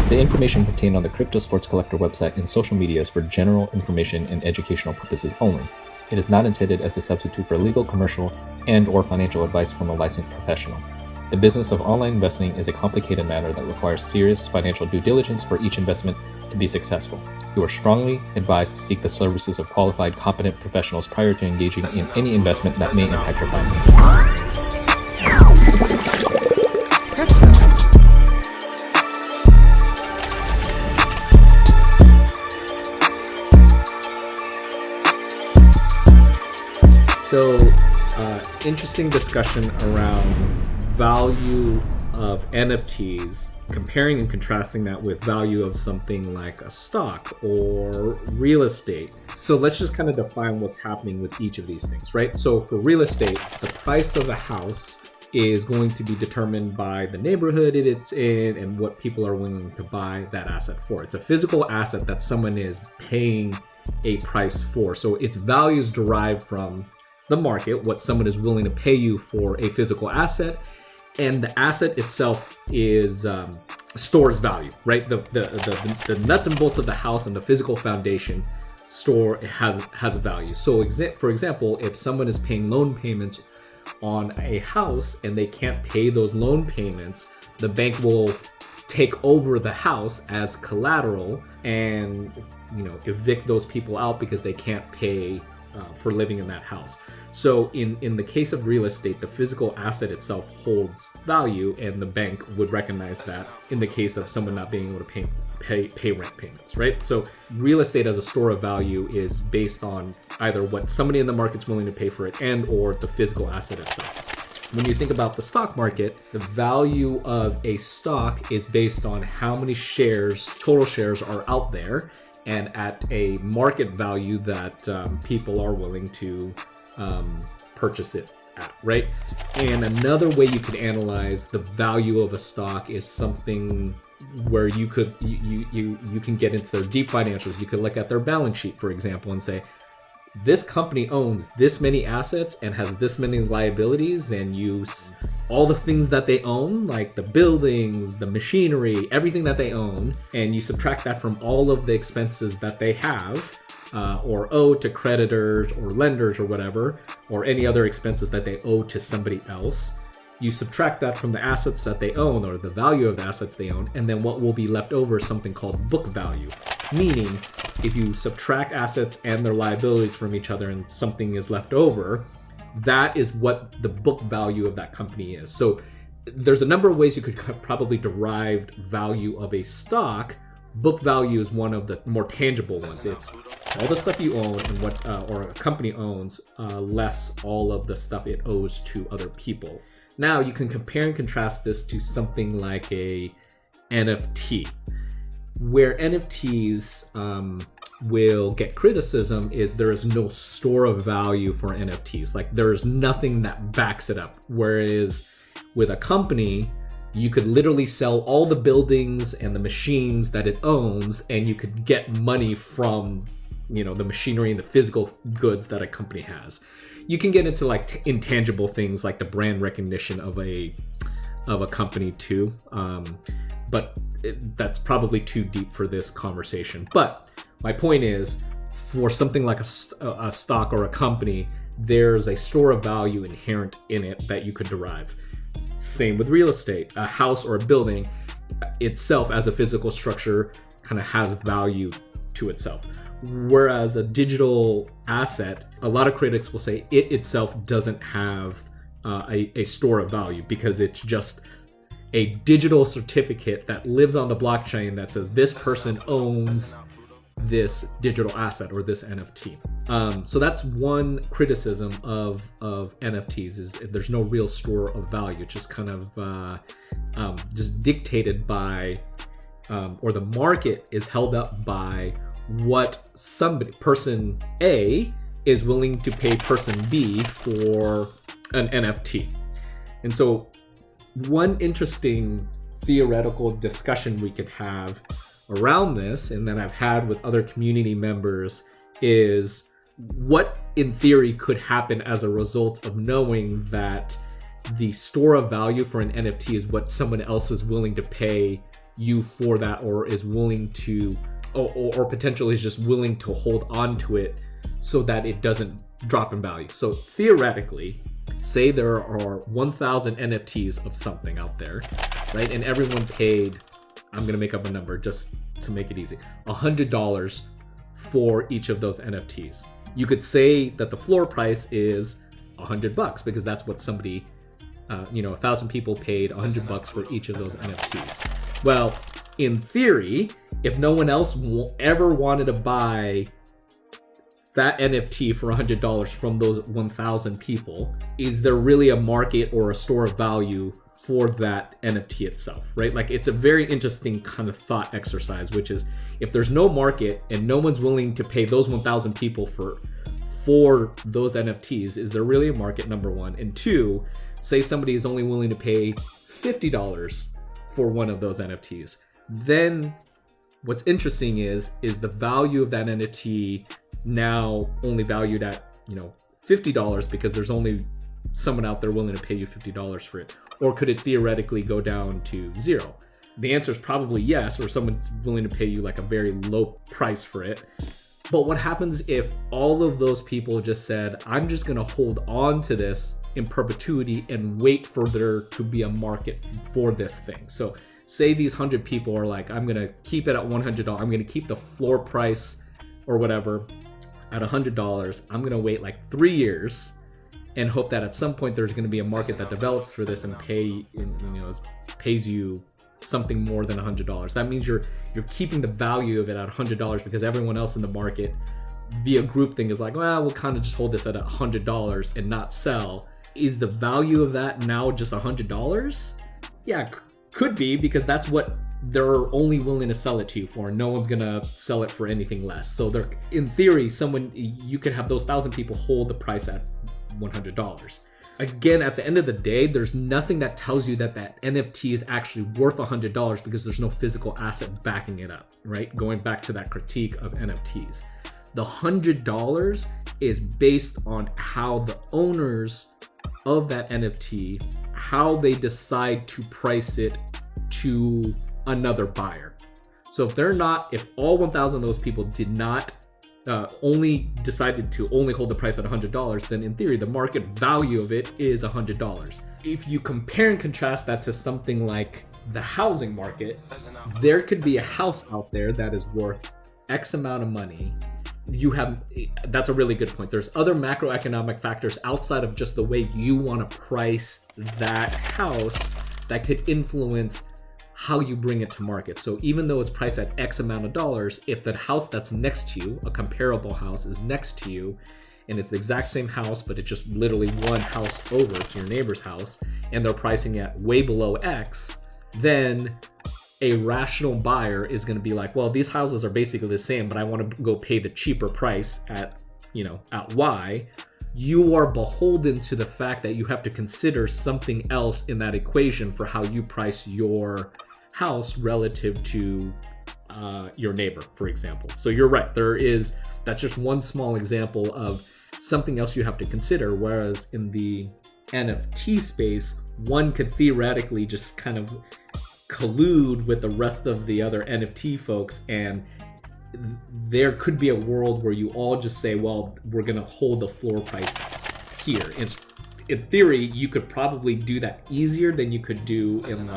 The information contained on the Crypto Sports Collector website and social media is for general information and educational purposes only. It is not intended as a substitute for legal, commercial, and/or financial advice from a licensed professional. The business of online investing is a complicated matter that requires serious financial due diligence for each investment to be successful. You are strongly advised to seek the services of qualified, competent professionals prior to engaging in any investment that may impact your finances. So, interesting discussion around value of NFTs, comparing and contrasting that with value of something like a stock or real estate. So let's just kind of define what's happening with each of these things, right? So for real estate, the price of a house is going to be determined by the neighborhood it's in and what people are willing to buy that asset for. It's a physical asset that someone is paying a price for. So its value is derived from the market, what someone is willing to pay you for a physical asset, and the asset itself is stores value, right? The nuts and bolts of the house and the physical foundation has value. So for example, if someone is paying loan payments on a house and they can't pay those loan payments, the bank will take over the house as collateral and evict those people out because they can't pay for living in that house. So in the case of real estate, the physical asset itself holds value, and the bank would recognize that in the case of someone not being able to pay rent payments, right? So real estate as a store of value is based on either what somebody in the market's willing to pay for it and or the physical asset itself. When you think about the stock market, the value of a stock is based on how many total shares are out there, and at a market value that people are willing to purchase it at, right? And another way you could analyze the value of a stock is something where you can get into their deep financials. You could look at their balance sheet, for example, and say, this company owns this many assets and has this many liabilities, and use all the things that they own, like the buildings, the machinery, everything that they own, and you subtract that from all of the expenses that they have or owe to creditors or lenders or whatever, or any other expenses that they owe to somebody else. You subtract that from the assets that they own or the value of the assets they own, and then what will be left over is something called book value. Meaning, if you subtract assets and their liabilities from each other and something is left over, that is what the book value of that company is. So there's a number of ways you could probably derive value of a stock. Book value is one of the more tangible ones. It's all the stuff you own and what or a company owns, less all of the stuff it owes to other people. Now you can compare and contrast this to something like a NFT. Where NFTs will get criticism is there is no store of value for NFTs. Like there's nothing that backs it up. Whereas with a company, you could literally sell all the buildings and the machines that it owns, and you could get money from the machinery and the physical goods that a company has. You can get into like intangible things like the brand recognition of a company too. But that's probably too deep for this conversation. But my point is, for something like a stock or a company, there's a store of value inherent in it that you could derive. Same with real estate. A house or a building itself as a physical structure kind of has value to itself. Whereas a digital asset, a lot of critics will say it itself doesn't have a store of value because it's just a digital certificate that lives on the blockchain that says this person owns this digital asset or this NFT. So that's one criticism of NFTs is there's no real store of value. It's just kind of just dictated by, or the market is held up by what person A is willing to pay person B for an NFT. And so one interesting theoretical discussion we could have around this, and that I've had with other community members, is what in theory could happen as a result of knowing that the store of value for an NFT is what someone else is willing to pay you for that, or is willing to, or potentially is just willing to hold on to it so that it doesn't drop in value. So theoretically, say there are 1,000 NFTs of something out there, right? And everyone paid, I'm gonna make up a number just to make it easy, $100 for each of those NFTs. You could say that the floor price is $100 because that's what somebody, 1,000 people paid $100 for each of those NFTs. Well, in theory, if no one else ever wanted to buy that NFT for $100 from those 1,000 people, is there really a market or a store of value for that NFT itself, right? Like, it's a very interesting kind of thought exercise, which is, if there's no market and no one's willing to pay those 1,000 people for those NFTs, is there really a market, number one? And two, say somebody is only willing to pay $50 for one of those NFTs. Then what's interesting is the value of that NFT now only valued at, $50 because there's only someone out there willing to pay you $50 for it? Or could it theoretically go down to zero? The answer is probably yes, or someone's willing to pay you like a very low price for it. But what happens if all of those people just said, I'm just gonna hold on to this in perpetuity and wait for there to be a market for this thing? So say these 100 people are like, I'm gonna keep it at $100. I'm gonna keep the floor price or whatever at $100. I'm gonna wait like 3 years and hope that at some point there's gonna be a market that develops for this and pays you something more than $100. That means you're keeping the value of it at $100 because everyone else in the market via groupthink is like, well, we'll kind of just hold this at $100 and not sell. Is the value of that now just $100? Yeah, could be, because that's what they're only willing to sell it to you for. No one's gonna sell it for anything less. So they're, in theory, you could have those 1,000 people hold the price at $100. Again, at the end of the day, there's nothing that tells you that that NFT is actually worth $100 because there's no physical asset backing it up, right? Going back to that critique of NFTs. The $100 is based on how the owners of that NFT, how they decide to price it to another buyer. So if all 1,000 of those people did not only decided to only hold the price at $100, then in theory, the market value of it is $100. If you compare and contrast that to something like the housing market, there could be a house out there that is worth X amount of money. That's a really good point. There's other macroeconomic factors outside of just the way you want to price that house that could influence how you bring it to market. So even though it's priced at X amount of dollars, if the house that's next to you, a comparable house, is next to you, and it's the exact same house, but it's just literally one house over to your neighbor's house, and they're pricing at way below X, then a rational buyer is going to be like, well, these houses are basically the same, but I want to go pay the cheaper price at Y. You are beholden to the fact that you have to consider something else in that equation for how you price your house relative to your neighbor, for example. So you're right. That's just one small example of something else you have to consider. Whereas in the NFT space, one could theoretically just kind of collude with the rest of the other NFT folks, and there could be a world where you all just say, well, we're going to hold the floor price here. And in theory, you could probably do that easier than you could do in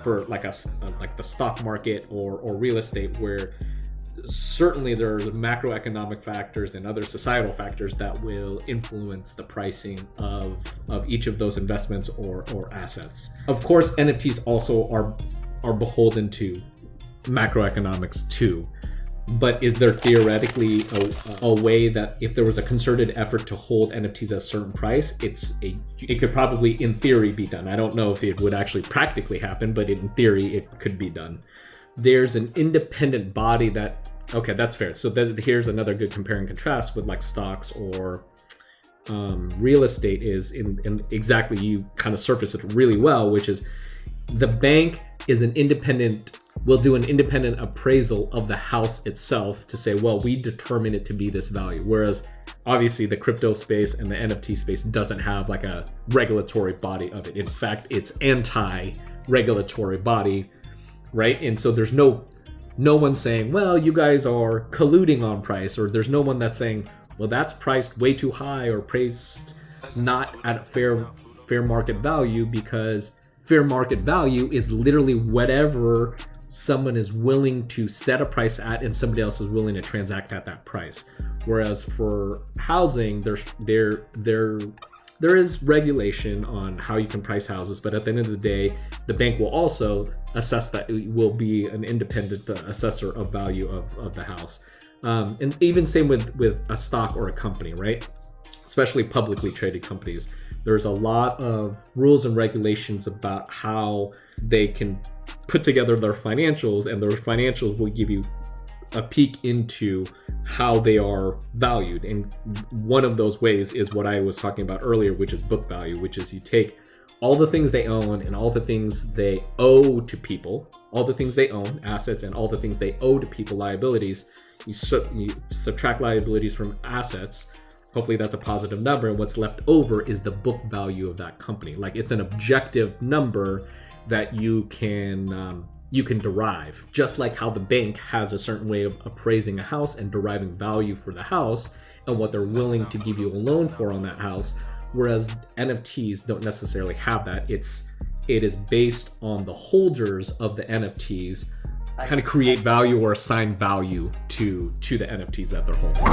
for the stock market or real estate, where certainly there are macroeconomic factors and other societal factors that will influence the pricing of each of those investments or assets. Of course, NFTs also are beholden to macroeconomics too. But is there theoretically a way that if there was a concerted effort to hold NFTs at a certain price, it could probably, in theory, be done? I don't know if it would actually practically happen, but in theory, it could be done. There's an independent body that's fair. So here's another good compare and contrast with like stocks or real estate is in exactly, you kind of surface it really well, which is the bank is will do an independent appraisal of the house itself to say, well, we determine it to be this value. Whereas obviously the crypto space and the NFT space doesn't have like a regulatory body of it. In fact, it's anti-regulatory body. right? And so there's no one saying, well, you guys are colluding on price, or there's no one that's saying, well, that's priced way too high or priced not at fair market value, because fair market value is literally whatever someone is willing to set a price at and somebody else is willing to transact at that price. Whereas for housing, there is regulation on how you can price houses, but at the end of the day, the bank will also assess that. It will be an independent assessor of value of the house. And even same with a stock or a company, right? Especially publicly traded companies. There's a lot of rules and regulations about how they can put together their financials, and those financials will give you a peek into how they are valued. And one of those ways is what I was talking about earlier, which is book value, which is you take all the things they own and all the things they owe to people, all the things they own, assets, and all the things they owe to people, liabilities. You subtract liabilities from assets. Hopefully that's a positive number, and what's left over is the book value of that company. Like, it's an objective number that you can derive, just like how the bank has a certain way of appraising a house and deriving value for the house and what they're willing to give you a loan for on that house. Whereas NFTs don't necessarily have that. It is based on the holders of the NFTs kind of create value or assign value to the NFTs that they're holding.